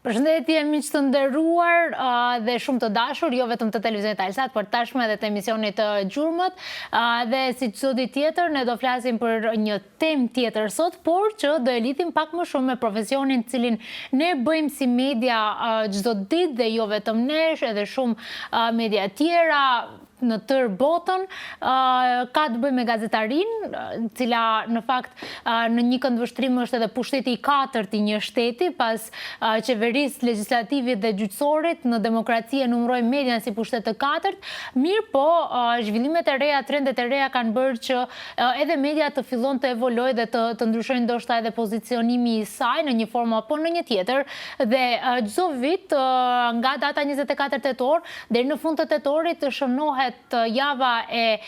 Përshëndetje miq të nderuar dhe shumë të dashur, jo vetëm të televizionit Alsat, por tashmë edhe të emisionit të Gjurmët, dhe si çdo ditë tjetër ne do flasim për një temë tjetër sot, por që do e lidhim pak më shumë me profesionin cilin ne bëjmë si media çdo ditë dhe jo vetëm ne, edhe shumë media tjera në tërë botën, ka të bëjë me gazetarin, cila në fakt në një këndvështrim është edhe pushteti i katërt i një shteti, pas qeverisë, legislativit dhe gjyqësorit, në demokraci e numërojmë median si pushtet të katërt, mirë po zhvillimet e reja, trendet e reja kanë bërë që edhe media të fillon të evolojë dhe të ndryshojnë ndoshta edhe pozicionimi i saj në një formë apo në një tjetër, dhe çdo vit nga data 24 tetor deri në fund të tetorit shënohet java e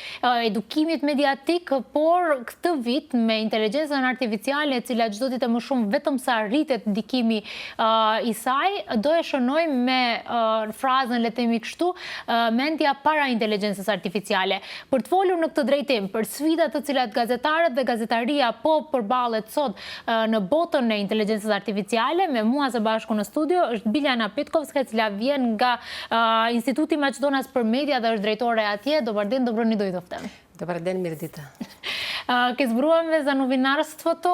edukimit mediatik, por këtë vit me inteligjencën artificiale, e cila çdo ditë më shumë vetëm sa rritet ndikimi i saj, do e shënojmë me frazën, le të themi kështu, mendja para inteligjencës artificiale. Për të folur në këtë drejtim, për sfidat të cilat gazetarët dhe gazetaria po përballet sot në botën e inteligjencës artificiale, me mua së bashku në studio është Biljana Petkovska, e cila vjen nga Instituti Maqedonas për Media dhe është drejtore atje. Dobar ден, добро ни дојдовте. Добар ден, Мирдита. Ке зборуваме за новинарството.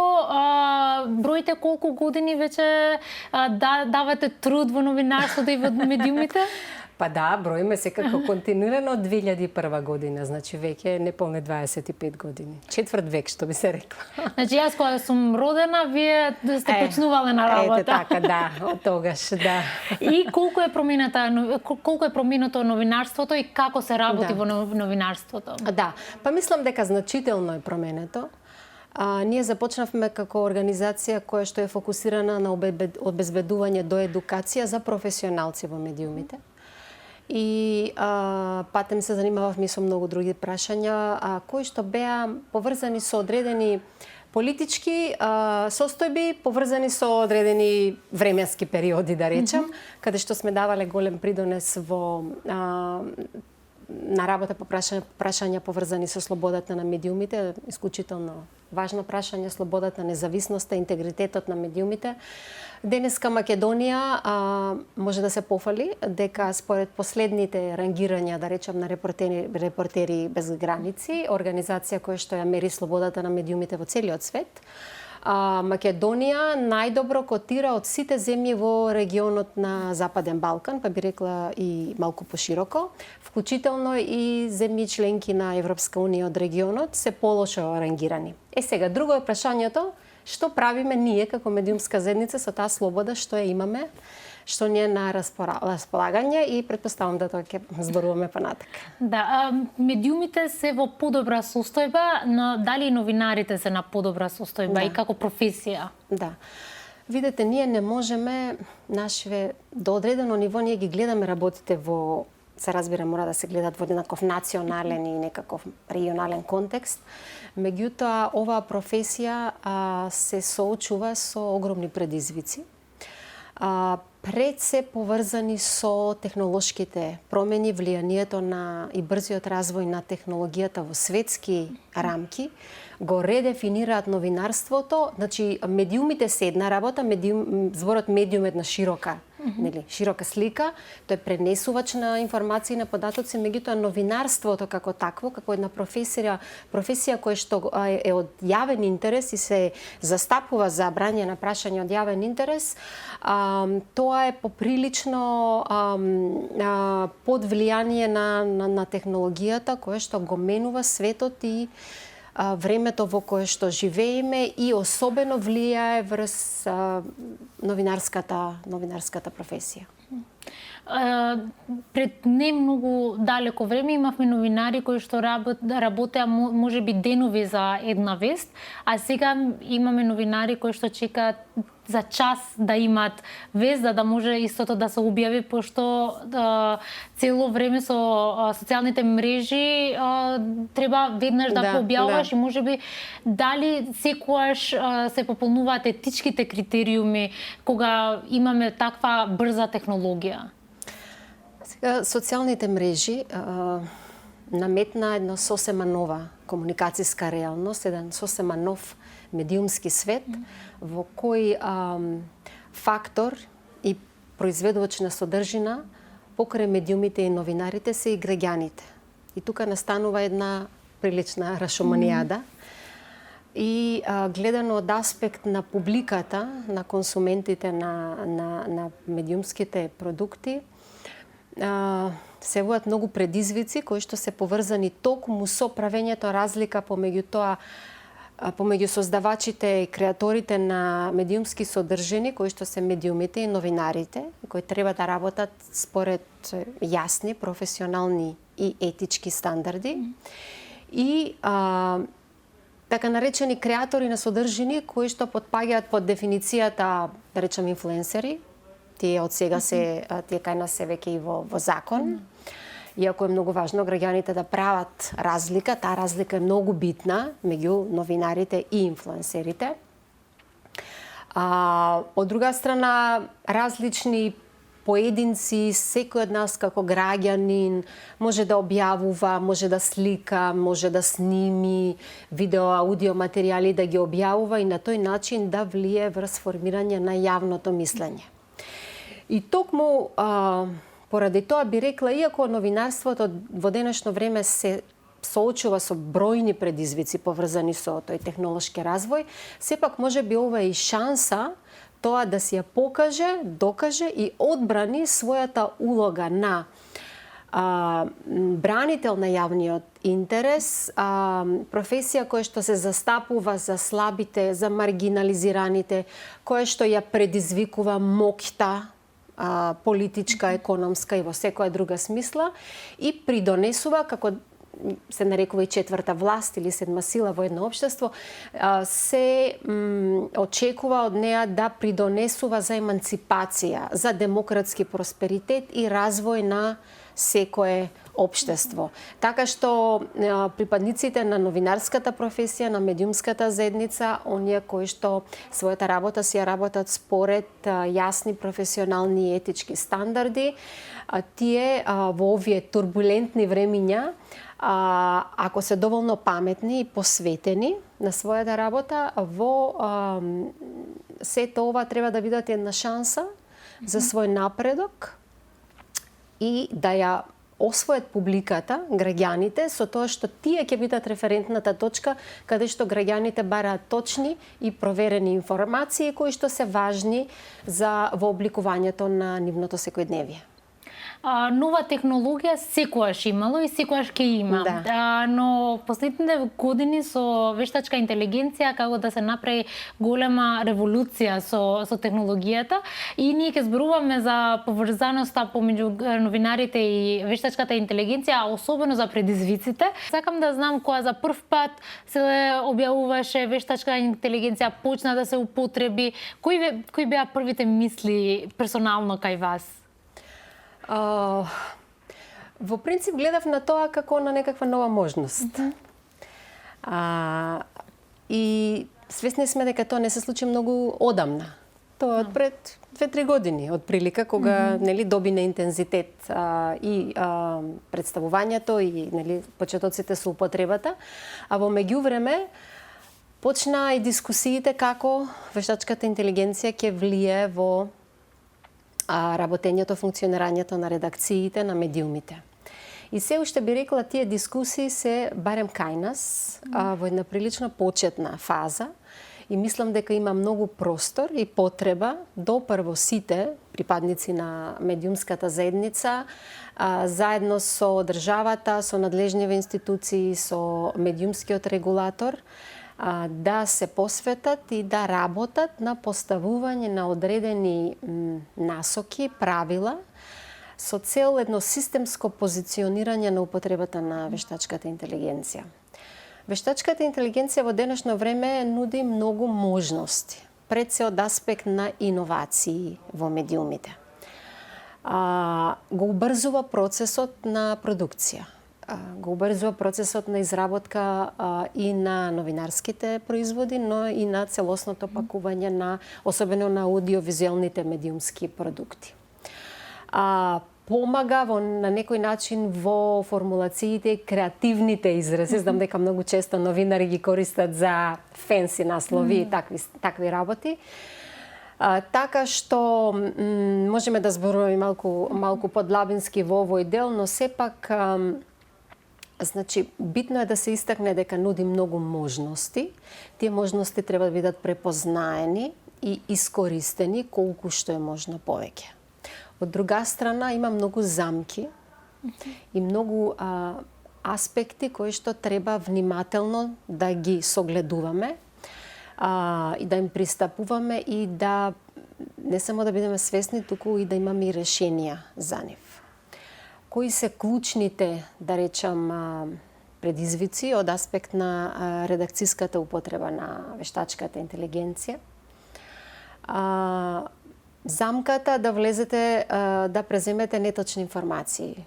Броите колку години веќе давате труд во новинарството и во медиумите? Па да, броиме секако континуирано од 2001 година, значи веќе неполни 25 години. Четврт век, што би се рекла. Значи јас кога сум родена, вие сте почнувале на работа. Ете така, да, од тогаш, да. И колку е променето новинарството и како се работи во новинарството? Да, па мислам дека значително е променето. Ние започнавме како организација која што е фокусирана на обезбедување до едукација за професионалци во медиумите. И патем се занимававме со многу други прашања, кои што беа поврзани со одредени политички состојби, поврзани со одредени временски периоди, да речем, каде што сме давале голем придонес на работа по прашања поврзани со слободата на медиумите, исклучително важно прашање, слободата, независноста, интегритетот на медиумите. Денеска Македонија може да се пофали дека според последните рангирања, да речем, на репортери без граници, организација која што ја мери слободата на медиумите во целиот свет, Македонија најдобро котира од сите земји во регионот на Западен Балкан, па би рекла и малку пошироко, вклучително и земји членки на Европска унија од регионот се полошо рангирани. Сега, друго е прашањето, што правиме ние како медиумска заедница со таа слобода што ја имаме, што ни е на располагање, и претпоставам да тоа ќе зборуваме понатака. Да, медиумите се во подобра состојба, но дали и новинарите се на подобра состојба и како професија? Да. Видете, ние не можеме до одредено ниво ние ги гледаме работите во, се разбира, мора да се гледат во некаков национален и некаков регионален контекст. Меѓутоа, оваа професија се соочува со огромни предизвици. Пред се поврзани со технолошките промени, влијанието на и брзиот развој на технологијата во светски рамки, го редефинираат новинарството. Значи, медиумите се една работа, зборот медиум е една широка, широка слика, тој е пренесувач на информации, на податоци, меѓутоа новинарството како такво, како една професија која што е од јавен интерес и се застапува за брање на прашање од јавен интерес, тоа е поприлично под влијание на технологијата која што го менува светот и времето во кое што живееме, и особено влијае врз новинарската професија. Пред не многу далеко време имавме новинари кои што работеа можеби денови за една вест, а сега имаме новинари кои што чекаат за час да имат вест, да може истото да се објави, пошто цело време со социјалните мрежи треба веднаш да пообјаваш и можеби дали секогаш се пополнуваат етичките критериуми кога имаме таква брза технологија? Сега, социјалните мрежи наметна една сосема нова комуникацијска реалност, еден сосема нов медиумски свет во кој фактор и произведувач на содржина покрај медиумите и новинарите се и граѓаните. И тука настанува една прилична рашоманијада. И гледано од аспект на публиката, на консументите на медиумските продукти, се явуваат многу предизвици кои што се поврзани токму со правењето разлика помеѓу создавачите и креаторите на медиумски содржини, кои што се медиумите и новинарите, кои треба да работат според јасни, професионални и етички стандарди. И така наречени креатори на содржини кои што потпаѓаат под дефиницијата, да речем, инфлуенсери. Тие од сега тие кај нас се веќе и во закон. Иако е многу важно граѓаните да прават разлика, таа разлика е многу битна меѓу новинарите и инфлуенсерите. Од друга страна, различни поединци, секој од нас како граѓанин може да објавува, може да слика, може да сними видео, аудио материјали, да ги објавува и на тој начин да влие врз формирање на јавното мислење. И токму поради тоа би рекла, иако новинарството во денешно време се соочува со бројни предизвици поврзани со тој технолошки развој, сепак може би ова е и шанса тоа да си ја покаже, докаже и одбрани својата улога на бранител на јавниот интерес, професија која што се застапува за слабите, за маргинализираните, која што ја предизвикува моќта, политичка, економска и во секоја друга смисла и придонесува, како се нарекува и четврта власт или седма сила во едно општество, се очекува од неа да придонесува за еманципација, за демократски просперитет и развој на секое општество. Така што припадниците на новинарската професија, на медиумската заедница, оние кои што својата работа си ја работат според јасни професионални и етички стандарди, тие во овие турбулентни времиња, ако се доволно паметни и посветени на својата работа, во сето ова треба да видат една шанса за свој напредок и да ја освојат публиката, граѓаните, со тоа што тие ќе бидат референтната точка каде што граѓаните бараат точни и проверени информации кои што се важни за вообликувањето на нивното секојдневие. Нова технологија секогаш имало и секогаш ќе има. Да. Но последните години со вештачка интелигенција како да се направи голема револуција со технологијата и ние ќе зборуваме за поврзаноста помеѓу новинарите и вештачката интелигенција, а особено за предизвиците. Сакам да знам кога за прв пат се објавуваше вештачка интелигенција, почна да се употреби, кои беа првите мисли персонално кај вас? Во принцип гледав на тоа како на некаква нова можност. И свесни сме дека тоа не се случи многу одамна. Тоа од пред 2-3 години, од прилика кога нели доби на интензитет и представувањето и нели почетоците со употребата, а во меѓувреме почна и дискусиите како вештачката интелигенција ќе влие во работењето, функционирањето на редакциите, на медиумите. И се уште би рекла, тие дискусии се, барем кај нас, во една прилично почетна фаза и мислам дека има многу простор и потреба допрво сите припадници на медиумската заедница, заедно со државата, со надлежниве институции, со медиумскиот регулатор, да се посветат и да работат на поставување на одредени насоки, правила, со цел едно системско позиционирање на употребата на вештачката интелигенција. Вештачката интелигенција во денешно време нуди многу можности, пред се од аспект на иновации во медиумите. Го убрзува процесот на продукција, го убрзува процесот на изработка и на новинарските производи, но и на целосното пакување на, особено на аудиовизуелните медиумски продукти. Помага на некој начин во формулациите и креативните изрази. Знам дека многу често новинари ги користат за фенси наслови и такви работи. Така што можеме да зборуваме малку подлабински во овој дел, но сепак значи битно е да се истакне дека нуди многу можности. Тие можности треба да бидат препознаени и искористени колку што е можно повеќе. Од друга страна има многу замки и многу аспекти кои што треба внимателно да ги согледуваме и да им пристапуваме и да не само да бидеме свесни, туку и да имаме и решенија за нив. Кои се клучните, да речам, предизвици од аспект на редакцијската употреба на вештачката интелигенција? Замката да влезете да преземете неточни информации.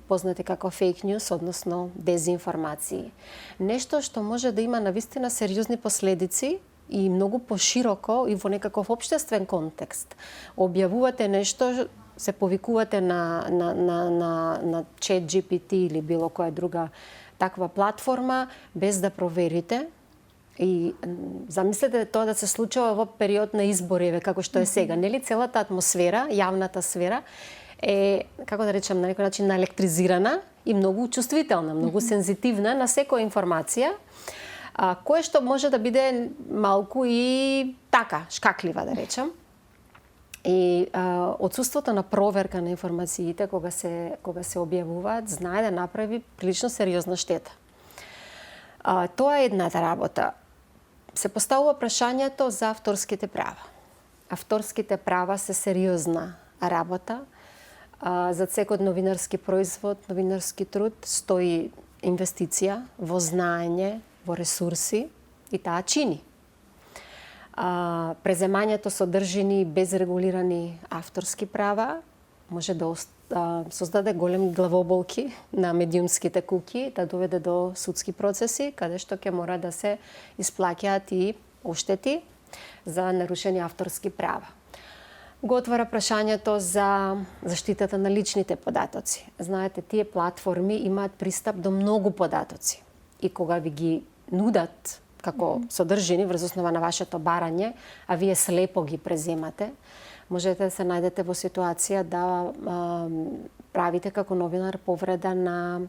Познати како фейк ньюс, односно дезинформации. Нешто што може да има навистина сериозни последици и многу пошироко и во некаков општествен контекст. Објавувате нешто, се повикувате на ChatGPT или било која друга таква платформа без да проверите. И замислете тоа да се случува во период на избори, како што е сега. Нели целата атмосфера, јавната сфера е, како да речем, на некој начин наелектризирана и многу чувствителна, многу сензитивна на секоја информација, кое што може да биде малку и така, шкаклива, да речем. И отсуството на проверка на информациите кога се објавуваат, знае да направи прилично сериозна штета. Тоа е едната работа. Се поставува прашањето за авторските права. Авторските права се сериозна работа. За секој новинарски производ, новинарски труд стои инвестиција во знаење, во ресурси и таа чини. Преземањето содржини без регулирани авторски права може да создаде големи главоболки на медиумските куќи, да доведе до судски процеси, каде што ќе мора да се исплаќаат и оштети за нарушени авторски права. Го отвара прашањето за заштитата на личните податоци. Знаете, тие платформи имаат пристап до многу податоци. И кога ви ги нудат како содржини врз основа на вашето барање, а вие слепо ги преземате, можете да се најдете во ситуација да правите како новинар повреда на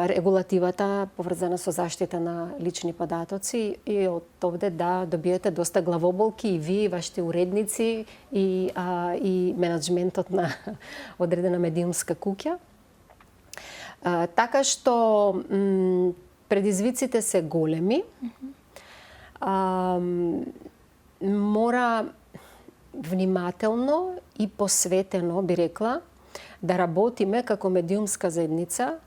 регулативата поврзана со заштита на лични податоци и од овде да добиете доста главоболки и вие, и вашите уредници и менаџментот на одредена медиумска куќа. Така што предизвиците се големи. Мора внимателно и посветено, би рекла, да работиме како медиумска заедница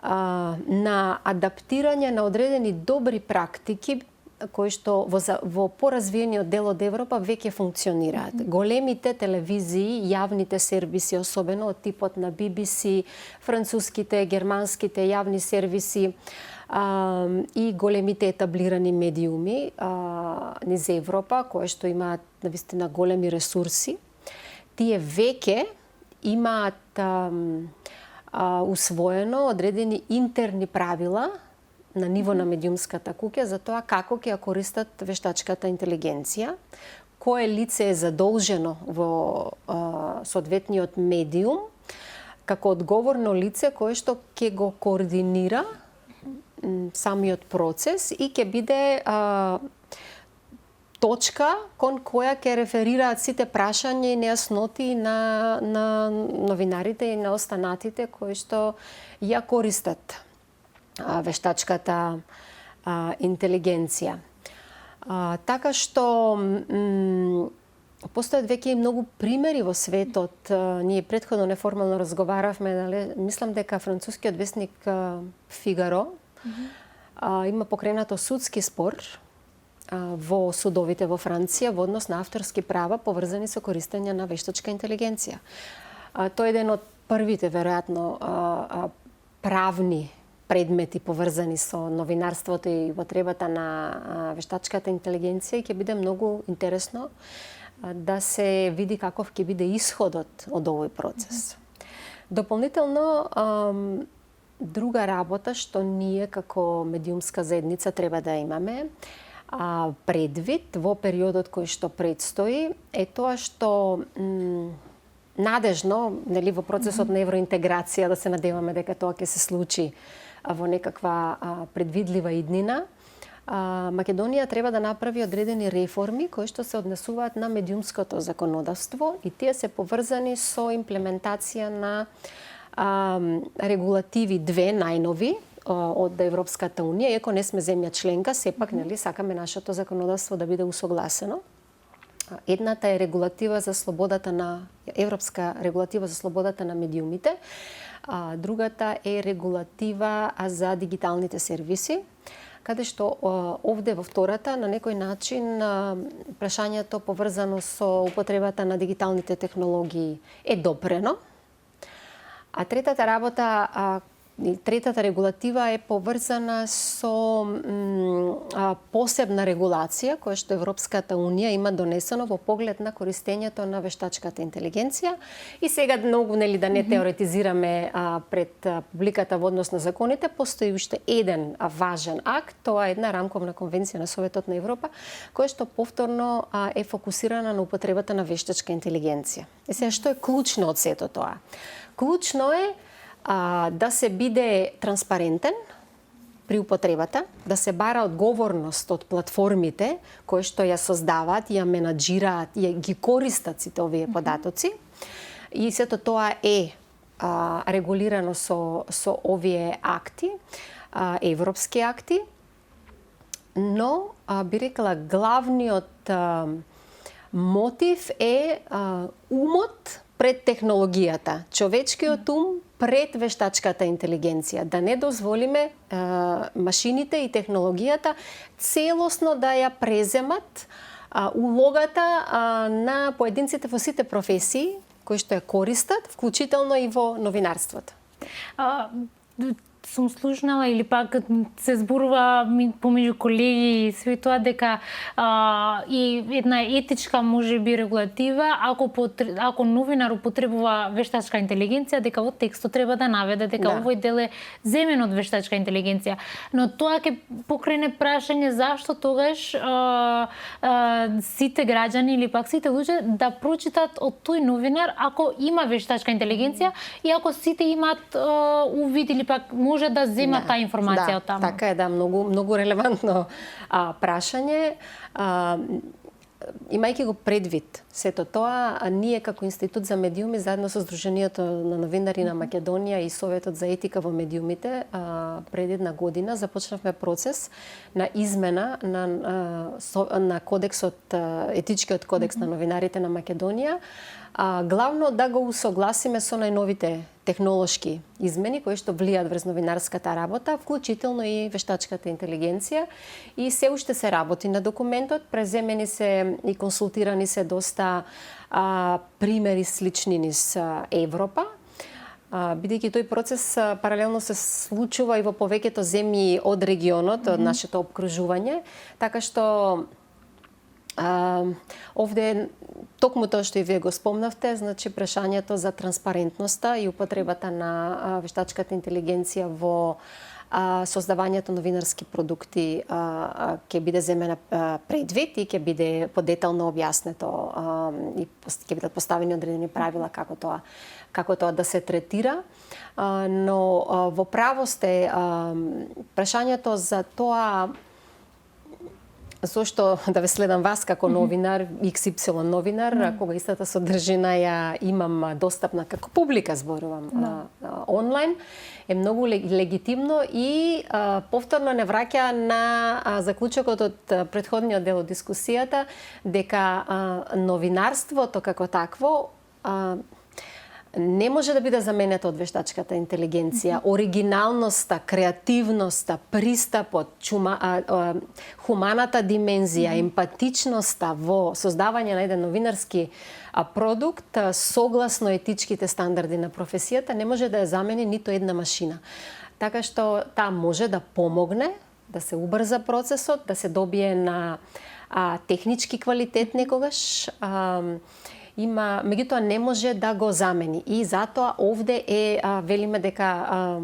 на адаптирање на одредени добри практики кои што во поразвиениот дел од Европа веќе функционираат. Големите телевизии, јавните сервиси, особено од типот на BBC, француските, германските јавни сервиси и големите етаблирани медиуми низ Европа, кои што имаат навистина големи ресурси, тие веќе имаат усвоено одредени интерни правила на ниво на медиумската куќа за тоа како ќе ја користат вештачката интелигенција, кое лице е задолжено во соодветниот медиум како одговорно лице кое што ќе го координира самиот процес и ќе биде точка кон која ќе реферираат сите прашања и нејасноти на новинарите и на останатите кои што ја користат вештачката интелигенција. Така што постојат веќе и многу примери во светот. Ние претходно неформално разговаравме, мислам дека францускиот весник Фигаро има покренато судски спор во судовите во Франција во однос на авторски права поврзани со користење на вештачка интелигенција. Тој е еден од првите, веројатно, правни предмети поврзани со новинарството и потребата на вештачката интелигенција и ќе биде многу интересно да се види каков ќе биде исходот од овој процес. Дополнително, друга работа што ние како медиумска заедница треба да имаме предвид во периодот кој што предстои е тоа што надежно, нели, во процесот на евроинтеграција, да се надеваме дека тоа ќе се случи во некаква предвидлива иднина, Македонија треба да направи одредени реформи кои што се однесуваат на медиумското законодавство и тие се поврзани со имплементација на регулативи две најнови од Европската унија, иако не сме земја членка, сепак нели сакаме нашето законодавство да биде усогласено. Едната е регулатива за слободата на европска регулатива за слободата на медиумите, другата е регулатива за дигиталните сервиси, каде што овде во втората на некој начин прашањето поврзано со употребата на дигиталните технологии е допрено. А третата регулатива е поврзана со посебна регулација која што Европската унија има донесено во поглед на користењето на вештачката интелигенција. И сега многу нели да не теоретизираме пред публиката во однос на законите, постои уште еден важен акт, тоа е една рамковна конвенција на Советот на Европа, која што повторно е фокусирана на употребата на вештачка интелигенција. И сега што е клучно од сето тоа? Клучно е да се биде транспарентен при употребата, да се бара одговорност од платформите кои што ја создаваат, ја менаџираат, ги користат сите овие податоци. И сето тоа е регулирано со овие акти, европски акти, но би рекла главниот мотив е умот пред технологијата, човечкиот ум пред вештачката интелигенција, да не дозволиме машините и технологијата целосно да ја преземат улогата на поединците во сите професии кои што ја користат, вклучително и во новинарството. Сум слушнала или пак се зборува помеѓу колеги и све тоа дека и една етичка можеби регулатива ако новинар употребува вештачка интелигенција, дека во текстот треба да наведе дека овој дел е земен од вештачка интелигенција. Но тоа ќе покрене прашање зашто тогаш сите граѓани или пак сите луѓе да прочитат од тој новинар ако има вештачка интелигенција и ако сите имаат увид или пак може да земат таа информација од таму. Така е, многу релевантно прашање. Имајќи го предвид сето тоа, ние како Институт за медиуми заедно со Сдруженијето на новинари на Македонија и Советот за етика во медиумите пред една година започнавме процес на измена на кодексот, етичкиот кодекс на новинарите на Македонија, главно да го усогласиме со најновите технолошки измени кои што влијаат врз новинарската работа, вклучително и вештачката интелигенција. И се уште се работи на документот, преземени се и консултирани се доста примери слични низ Европа, бидејќи тој процес паралелно се случува и во повеќето земји од регионот, од нашето опкружување, така што овде токму тоа што и вие го спомнавте, значи прашањето за транспарентноста и употребата на вештачката интелигенција во создавањето новинарски продукти ќе биде земена предвид и ќе биде подетално објаснето и ќе бидат поставени одредени правила како тоа да се третира. Но во право сте, прашањето за тоа зошто да ве следам вас како новинар, XY новинар, кога истата содржина ја имам достапна како публика, зборувам онлайн, е многу легитимно и повторно не враќа на заклучокот од претходниот дел од дискусијата дека новинарството како такво не може да биде заменето од вештачката интелигенција. Оригиналноста, креативноста, пристапот, хуманата димензија, емпатичноста во создавање на еден новинарски продукт согласно етичките стандарди на професијата не може да ја замени ниту една машина. Така што таа може да помогне да се убрза процесот, да се добие на технички квалитет некогаш, меѓутоа не може да го замени. И затоа овде велиме дека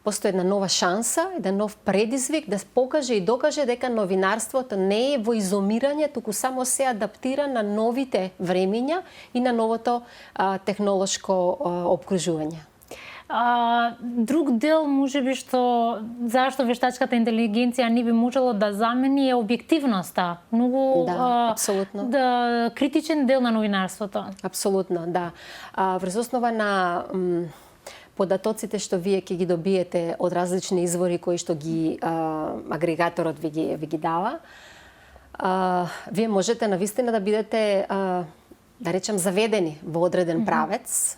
постои една нова шанса, еден нов предизвик да покаже и докаже дека новинарството не е во изомирање, туку само се адаптира на новите времиња и на новото технолошко опкружување. Друг дел, можеби, што зашто вештачката интелигенција не би можело да замени е објективноста. Многу апсолутно. Критичен дел на новинарството. Апсолутно, да. Врз основа на податоците што вие ќе ги добиете од различни извори кои што ги агрегаторот ви ги дава, вие можете навистина да бидете, да речем, заведени во одреден правец.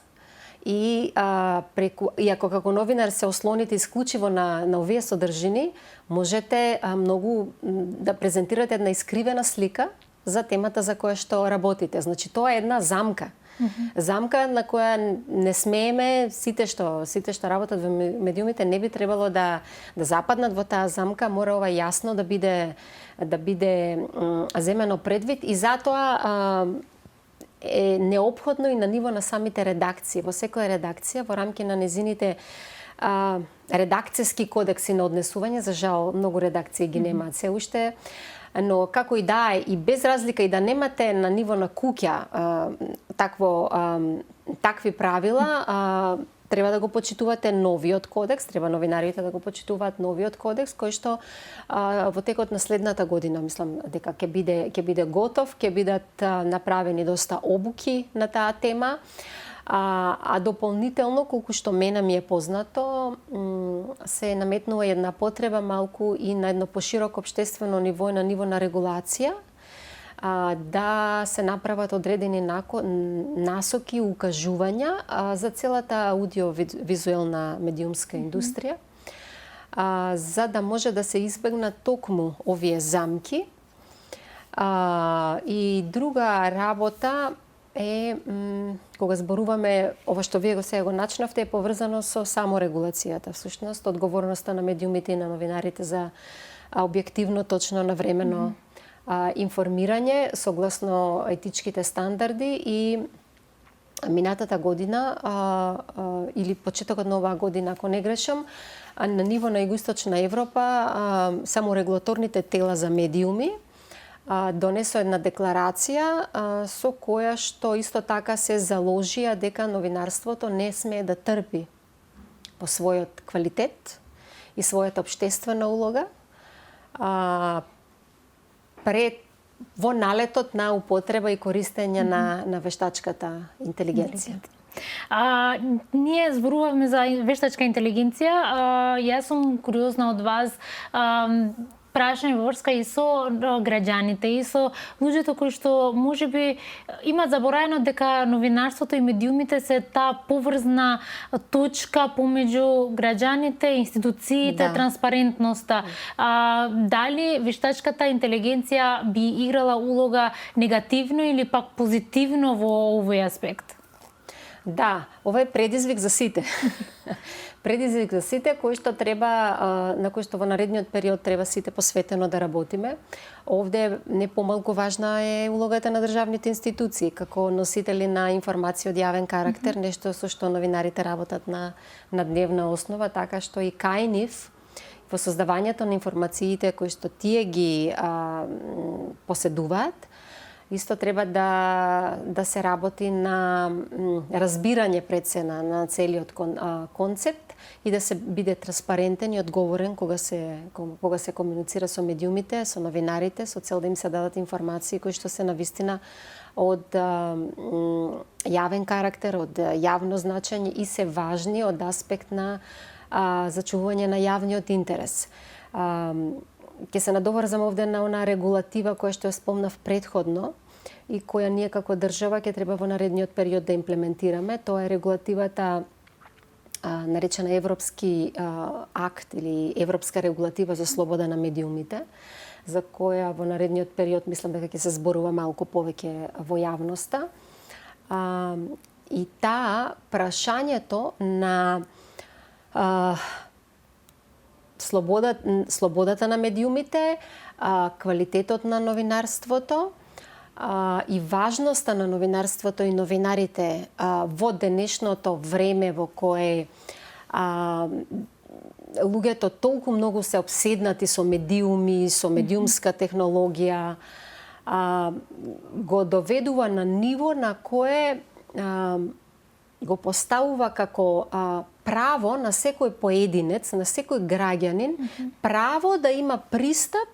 И ако како новинар се ослоните исклучиво на овие содржини, можете многу да презентирате една искривена слика за темата за која што работите. Значи, тоа е една замка. Замка на која не смееме, сите што работат во медиумите не би требало да западнат во таа замка, мора ова јасно да биде земено предвид, и затоа е неопходно и на ниво на самите редакции. Во секоја редакција, во рамки на незините редакцијски кодекси на однесување, за жал многу редакции ги немаат се уште, но како и да е, и без разлика и да немате на ниво на куќа такви правила, треба да го почитувате новиот кодекс, треба новинарите да го почитуваат новиот кодекс, кој што во текот на следната година, мислам дека ќе биде готов, ќе бидат направени доста обуки на таа тема, а дополнително, колку што мене ми е познато, се наметнува една потреба малку и на едно пошироко општествено ниво и на ниво на регулација, да се направат одредени насоки, укажувања за целата аудиовизуелна медиумска индустрија, за да може да се избегнат токму овие замки. И друга работа е, кога зборуваме, ова што вие сега го начнавте, е поврзано со саморегулацијата, всушност, одговорноста на медиумите и на новинарите за објективно, точно, навремено информирање согласно етичките стандарди. И минатата година или почетокот на оваа година, ако не грешам, на ниво на Југоисточна Европа само регулаторните тела за медиуми донесо една декларација со која што исто така се заложија дека новинарството не смее да трпи по својот квалитет и својата општествена улога во налетот на употреба и користење на вештачката интелигенција. Ние зборуваме за вештачка интелигенција. Јас сум куриозна од вас, прашање во врска и со граѓаните и со луѓето кои што можеби имаат забораено дека новинарството и медиумите се таа поврзна точка помеѓу граѓаните, институциите, транспарентноста. Дали вештачката интелигенција би играла улога негативно или пак позитивно во овој аспект? Да, ова е предизвик за сите. Предизвик за сите кој што треба, на кој што во наредниот период треба сите посветено да работиме. Овде не помалку важна е улогата на државните институции како носители на информација од јавен карактер, нешто со што новинарите работат на дневна основа, така што и кај нив во создавањето на информациите кои што тие ги поседуваат, исто треба да се работи на разбирање пред се на целиот концепт и да се биде транспарентен и одговорен кога се комуницира со медиумите, со новинарите, со цел да им се дадат информации кои што се навистина од јавен карактер, од јавно значење и се важни од аспект на зачувување на јавниот интерес. Ќе се надоврзам овде на она регулатива која што ја спомнав претходно и која ние како држава ќе треба во наредниот период да имплементираме. Тоа е регулативата наречена Европски акт или Европска регулатива за слобода на медиумите, за која во наредниот период мислам дека ќе се зборува малку повеќе во јавноста. И таа прашањето на слободата на медиумите, квалитетот на новинарството и важноста на новинарството и новинарите во денешното време во кое луѓето толку многу се обседнати со медиуми, со медиумска технологија, го доведува на ниво на кое го поставува како право на секој поединец, на секој граѓанин, право да има пристап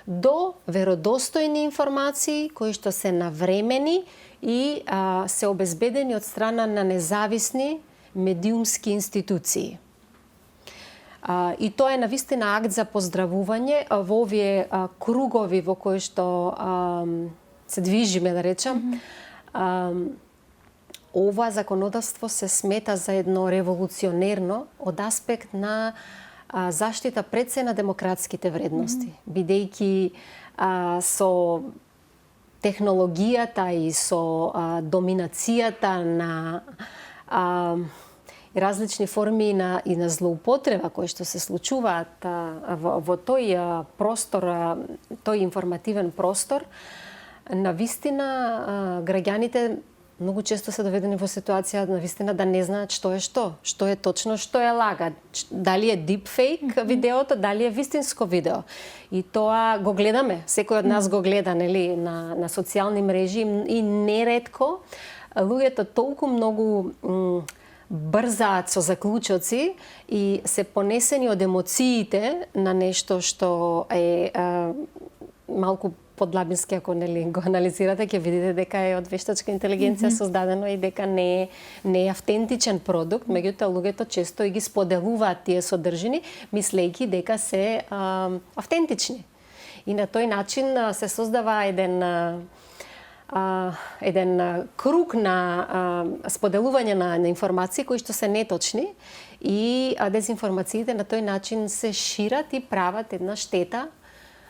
до веродостојни информации кои што се навремени и се обезбедени од страна на независни медиумски институции. И тоа е навистина акт за поздравување во овие кругови во кои што се движиме, да речам. Ова законодавство се смета за едно револуционерно од аспект на заштита пред се на демократските вредности, бидејќи со технологијата и со доминацијата на различни форми и на злоупотреба кои што се случуваат во тој простор, тој информативен простор, навистина граѓаните многу често се доведени во ситуација навистина да не знаат што е точно, што е лага, дали е дипфейк видеото, дали е вистинско видео. И тоа го гледаме, секој од нас го гледа, нели, на социјални мрежи и неретко луѓето толку многу брзаат со заклучоци и се понесени од емоциите на нешто што е малку подлабински, ако нели го анализирате, ќе видите дека е од вештачка интелигенција создадено и дека не е автентичен продукт, меѓутоа луѓето често и ги споделуваат тие содржини, мислејќи дека се автентични. И на тој начин се создава еден круг на споделување на информации кои што се неточни и дезинформациите на тој начин се шират и прават една штета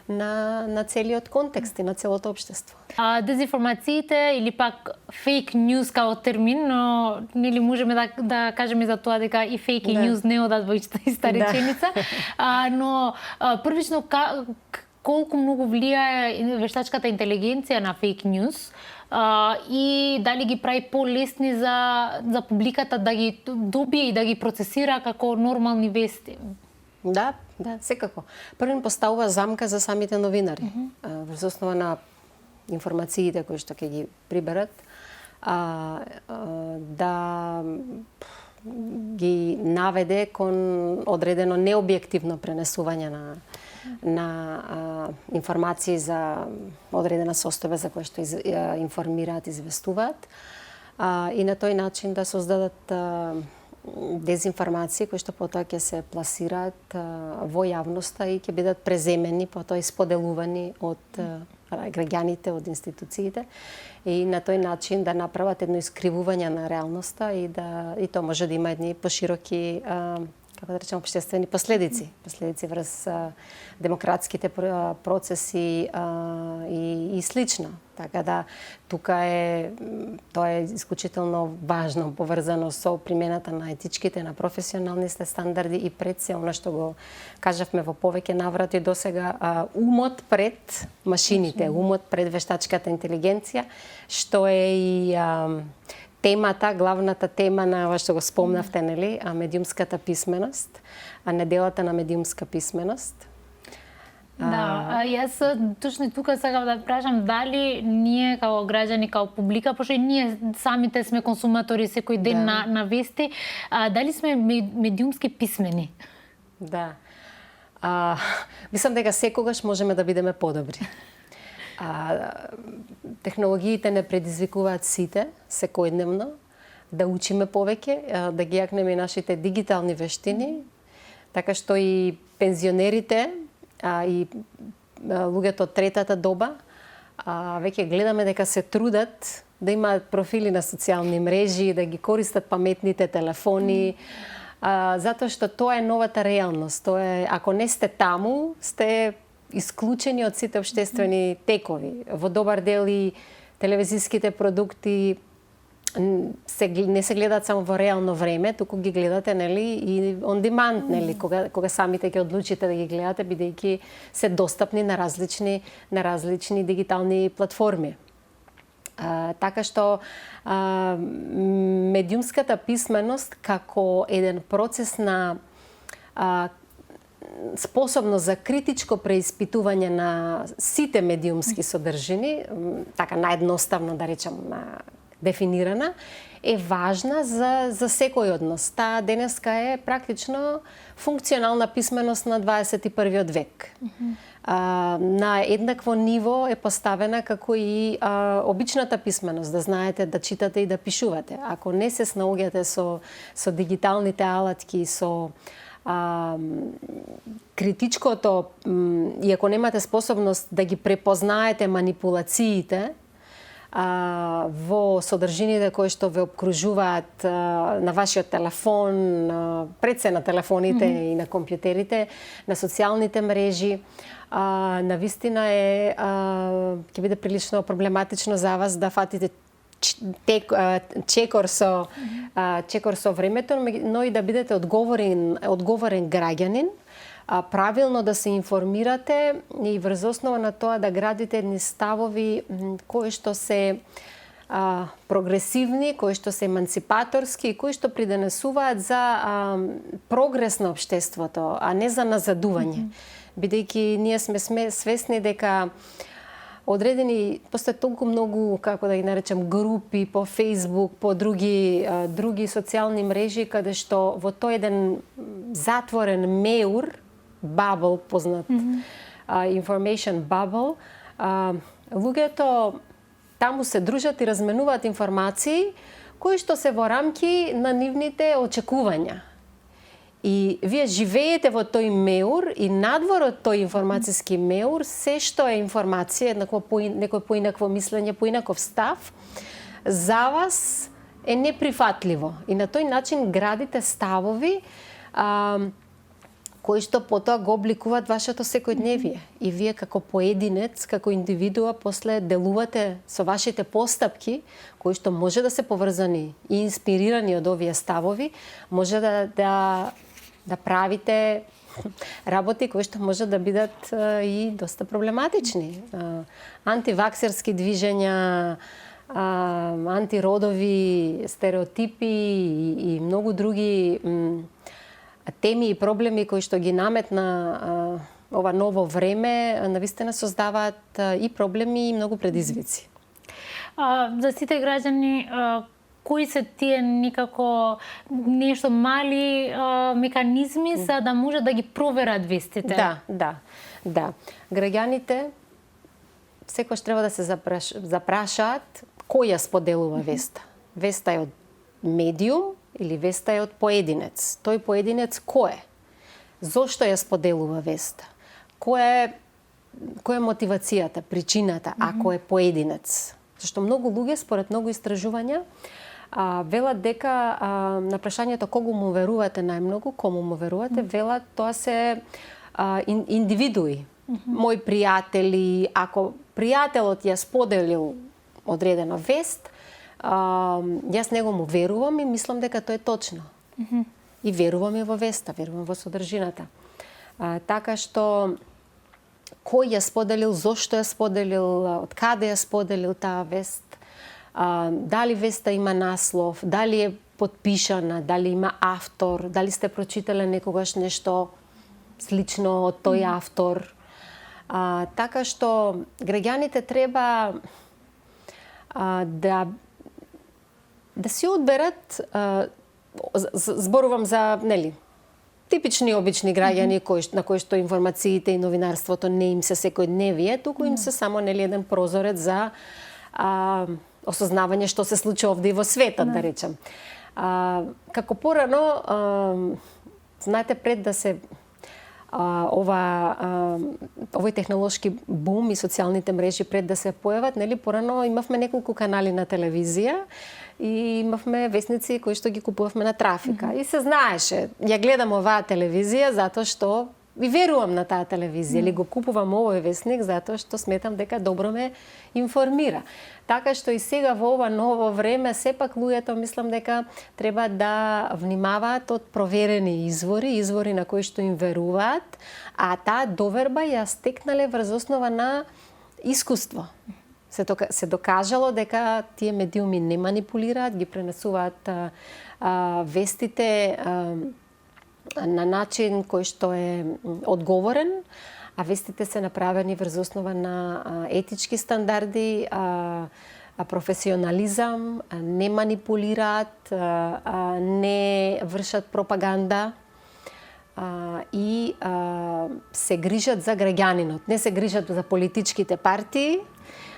на целиот контекст и на целото општество. Дезинформациите или пак фейк ньюс као термин, но нели можеме да кажеме за тоа дека и фейк и ньюс не одат во иста реченица, но првично колку многу влијае вештачката интелигенција на фейк ньюс и дали ги прави полесни за публиката да ги добие и да ги процесира како нормални вести? Да, секако. Првен поставува замка за самите новинари. Врз основа на информациите кои што ќе ги приберат, да ги наведе кон одредено необјективно пренесување на информации за одредена состојба за која што информираат, известуваат, и на тој начин да создадат дезинформации кои што потоа ќе се пласираат во јавноста и ќе бидат преземени, потоа и споделувани од граѓаните, од институциите, и на тој начин да направат едно искривување на реалноста и тоа може да има едни пошироки, како да речем, општествени последици врз демократските процеси и слично. Така да тука тоа е исклучително важно, поврзано со примената на етичките, на професионалните стандарди и пред се она што го кажавме во повеќе наврати досега, умот пред машините, умот пред вештачката интелигенција, што е и темата, главната тема на ова што го спомнавте, нели, медиумската писменост, неделата на медиумска писменост. Да, јас точно тука сакам да прашам дали ние како граѓани, како публика, пошто и ние самите сме консуматори секој ден на вести, дали сме медиумски писмени? Да. Мислам дека секогаш можеме да бидеме подобри. Технологиите не предизвикуваат сите секојдневно да учиме повеќе, да ги јакнеме нашите дигитални вештини, така што и пензионерите и луѓето од третата доба веќе гледаме дека се трудат да имаат профили на социјални мрежи, да ги користат паметните телефони, затоа што тоа е новата реалност. Тоа е, ако не сте таму, сте исклучени од сите општествени текови. Во добар дел и телевизиските продукти не се гледаат само во реално време, туку ги гледате, нели, и on demand, нели, кога самите ќе одлучите да ги гледате, бидејќи се достапни на различни дигитални платформи. Така што медиумската писменост како еден процес на способност за критичко преиспитување на сите медиумски содржини, така наједноставно да речам дефинирана, е важна за секој од нас. Таа денеска е практично функционална писменост на 21. век. На еднакво ниво е поставена како и обичната писменост, да знаете да читате и да пишувате. Ако не се снаоѓате со дигиталните алатки, со критичкото, и ако немате способност да ги препознаете манипулациите во содржините кои што ве обкружуваат на вашиот телефон, пред се на телефоните и на компјутерите, на социјалните мрежи, навистина ќе биде прилично проблематично за вас да фатите чекор со времето, но и да бидете одговорен граѓанин, правилно да се информирате и врз основа на тоа да градите едни ставови кои што се прогресивни, кои што се емансипаторски и кои што придонесуваат за прогрес на општеството, а не за назадување. Бидејќи ние сме свесни дека постојат толку многу, како да ги наречам, групи по Facebook, по други социјални мрежи, каде што во тој еден затворен меур, bubble, познат information bubble, луѓето таму се дружат и разменуваат информации кои што се во рамки на нивните очекувања. И вие живеете во тој меур и надвор од тој информацијски меур, се што е информација, некој поинакво мислење, поинаков став, за вас е неприфатливо. И на тој начин градите ставови кои што потоа го обликуваат вашето секојдневие. И вие како поединец, како индивидуа, после делувате со вашите постапки, кои што може да се поврзани и инспирирани од овие ставови, може да правите работи кои што може да бидат и доста проблематични. Антиваксерски движења, антиродови стереотипи и многу други теми и проблеми кои што ги наметна ова ново време, навистина создаваат и проблеми и многу предизвици. За сите граѓани, кои се тие некако нешто мали механизми за да може да ги проверат вестите? Да. Граѓаните секогаш треба да се запрашаат кој ја споделува веста. Веста е од медиум или веста е од поединец. Тој поединец кој е? Зошто ја споделува веста? Која е мотивацијата, причината, ако е поединец? Зашто многу луѓе, според многу истражувања, велат дека на прашањето кого му верувате најмногу, кому му верувате, велат тоа се индивидуи. Мои пријатели, ако пријателот ја споделил одредена вест, јас него му верувам и мислам дека тоа е точно. И верувам и во веста, верувам во содржината. Така што кој ја споделил, зошто ја споделил, од каде ја споделил таа вест, дали веста има наслов, дали е подпишана, дали има автор, дали сте прочитале некогаш нешто слично од тој автор. Така што граѓаните треба да си одберат, зборувам за, типични обични граѓани на кои што информациите и новинарството не им се секојдневие, туку им се само еден прозорец за осознавање што се случува овде и во светот, да речем. Како порано, знаете, пред да се овој технолошки бум и социјалните мрежи пред да се појават, порано имавме неколку канали на телевизија и имавме вестници кои што ги купувавме на трафика. И се знаеше, ја гледам оваа телевизија затоа што и верувам на таа телевизија, или го купувам овој вестник затоа што сметам дека добро ме информира. Така што и сега во ова ново време сепак луѓето мислам дека треба да внимаваат од проверени извори на кои што им веруваат, а таа доверба ја стекнале врз основа на искуство. Се докажало дека тие медиуми не манипулираат, ги пренесуваат вестите на начин кој што е одговорен, а вестите се направени врз основа на етички стандарди, професионализам, не манипулираат, не вршат пропаганда и се грижат за граѓанинот. Не се грижат за политичките партии,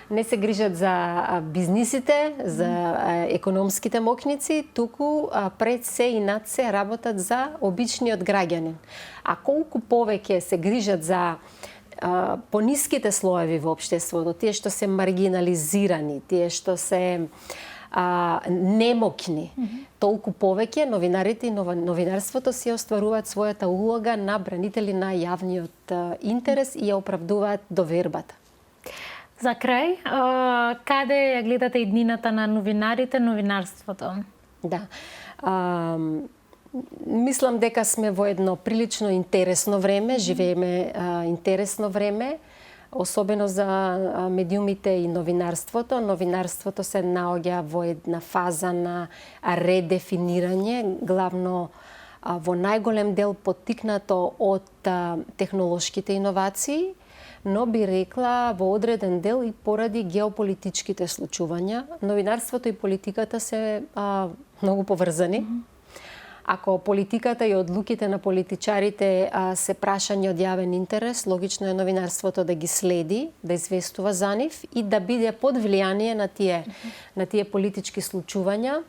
не се грижат за бизнисите, за економските мокници, туку пред се и над се работат за обичниот граѓанин. А колку повеќе се грижат за пониските слоеви во општеството, тие што се маргинализирани, тие што се немокни, толку повеќе новинарите и новинарството си остваруваат својата улога на бранители на јавниот интерес и ја оправдуваат довербата. За крај, каде ја гледате иднината на новинарите, новинарството? Да. Мислам дека сме во едно прилично интересно време, живееме интересно време, особено за медиумите и новинарството. Новинарството се наоѓа во една фаза на редефинирање, главно во најголем дел поттикнато од технолошките иновации, но би рекла во одреден дел и поради геополитичките случувања. Новинарството и политиката се многу поврзани. Ако политиката и одлуките на политичарите се прашање од јавен интерес, логично е новинарството да ги следи, да известува за нив и да биде под влијание на тие политички случувања.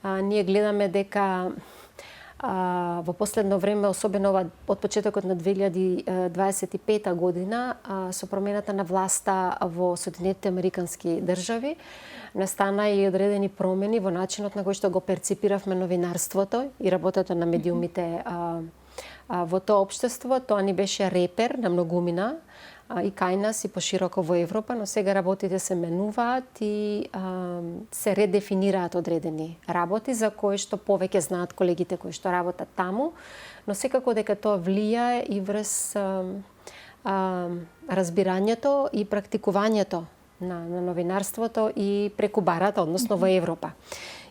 Ние гледаме дека во последно време, особено од почетокот на 2025 година, со промената на власта во Соединетите Американски држави, настана и одредени промени во начинот на кој што го перципиравме новинарството и работата на медиумите во тоа општество. Тоа ни беше репер на многумина и кај нас и пошироко во Европа, но сега работите се менуваат и се редефинираат одредени работи за кои што повеќе знаат колегите кои што работат таму, но секако дека тоа влијае и врз разбирањето и практикувањето на новинарството и преку барата, односно во Европа.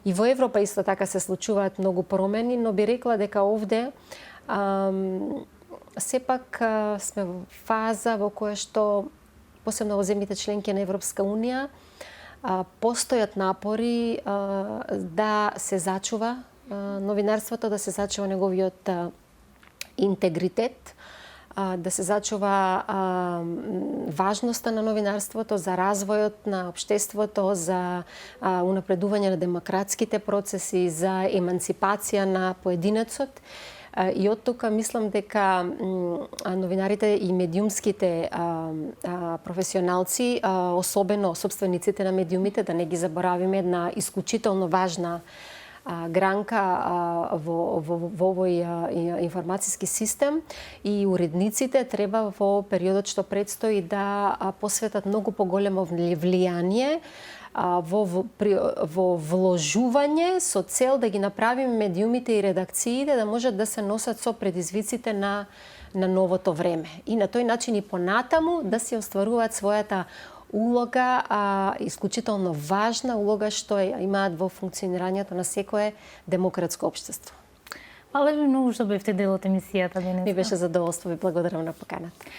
И во Европа исто така се случуваат многу промени, но би рекла дека овде сепак сме во фаза во која што, посебно во земјите членки на Европска Унија, постојат напори да се зачува новинарството, да се зачува неговиот интегритет, да се зачува важноста на новинарството за развојот на општеството, за унапредување на демократските процеси, за емансипација на поединецот. И од тука мислам дека новинарите и медиумските професионалци, особено собствениците на медиумите, да не ги заборавиме, една исклучително важна гранка во овој информацијски систем, и уредниците треба во периодот што предстои да посветат многу поголемо влијание во вложување со цел да ги направиме медиумите и редакциите да можат да се носат со предизвиците на новото време. И на тој начин и понатаму да се остваруваат својата улога, исклучително важна улога што имаат во функционирањето на секое демократско општество. Фала ви многу што бевте дел од емисијата денес. Ми беше задоволство, ви благодарам на поканата.